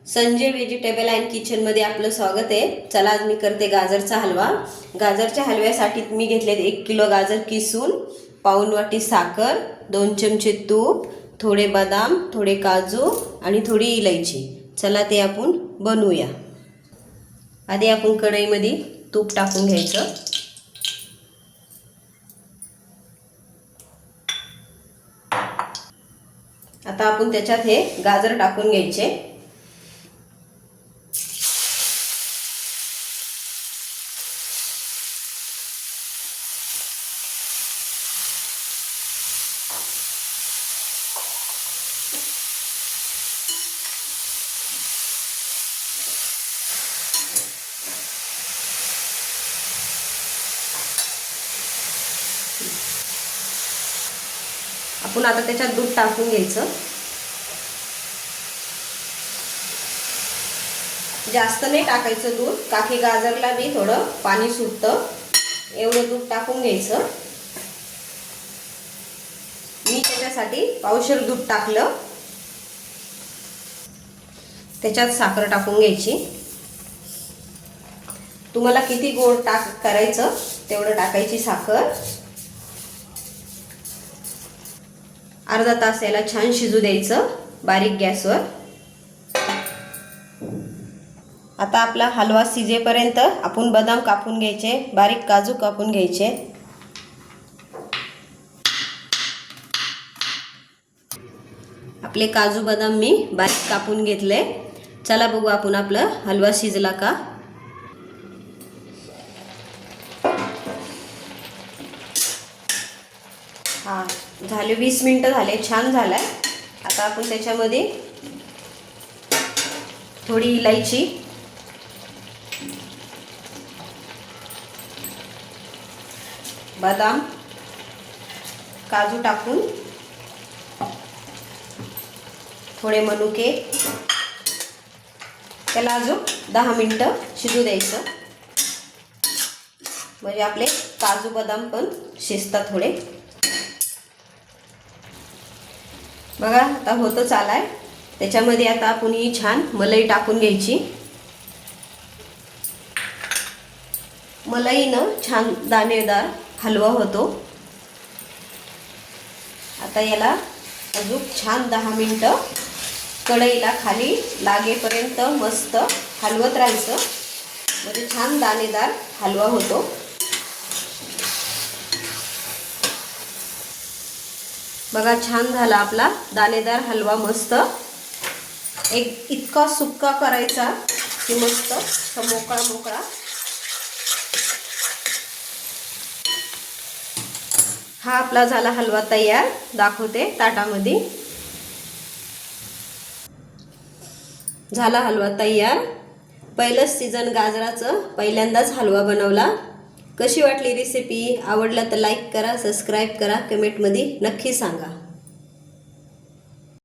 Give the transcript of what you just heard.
Sanjay vegetable and किचनमध्ये आपलं स्वागत आहे। चला आज मी करते गाजरचा हलवा। गाजरच्या हलव्यासाठी मी घेतले 1 किलो गाजर किसून, पाऊण वाटी साखर, 2 चमचे तूप, थोडे बदाम, थोडे काजू आणि थोडी इलायची। चला ते आपण बनवूया। आधी आपण कढईमध्ये तूप टाकून घ्यायचं। आता आपण त्याच्यात हे गाजर टाकून घ्यायचे। आपण आता त्याच्यात दूध टाकून घ्यायचं। जास्त नाही टाकायचं दूध, काकी गाजरला बी थोडं पाणी सुटतं, एवढं दूध टाकून घ्यायचं। मी त्याच्यासाठी पावशेर दूध टाकलं। त्याच्यात साखर टाकून घ्यायची। तुम्हाला किती गोड करायचं तेवढं टाकायची साखर। अर्धा तास याला छान शिजू द्यायचं बारीक गॅसवर। आता आपला हलवा शिजेपर्यंत आपण बदाम कापून घ्यायचे, बारीक काजू कापून घ्यायचे। आपले काजू बदाम मी बारीक कापून घेतले। चला बघू आपण आपला हलवा शिजला का। हा झाले 20 मिनिटं झाले, छान झालाय। आता आपण त्याच्यामध्ये थोडी इलायची, बदाम, काजू टाकून थोडे मनुके, त्याला अजून 10 मिनिटं शिजू द्यायचं, म्हणजे आपले काजू बदाम पण शिजतात थोडे। बघा आता होतच आलाय। त्याच्यामध्ये आता आपण ही छान मलाई टाकून घ्यायची। मलाईनं छान दाणेदार हलवा होतो। आता याला अजून छान 10 मिनिटं कढईला खाली लागेपर्यंत मस्त हलवत राहायचं, म्हणजे छान दाणेदार हलवा होतो। बघा छान झाला आपला दाणेदार हलवा। मस्त एक इतका सुक्का करायचा की मस्त मोकळा मोकळा। हा आपला झाला हलवा तयार। दाखवते ताटामध्ये। झाला हलवा तयार। पहिलंच सीजन गाजराचं, पहिल्यांदाच हलवा बनवला। कशी वाटली रेसिपी? आवडला तर लाईक करा, सबस्क्राईब करा, कमेंटमध्ये नक्की सांगा।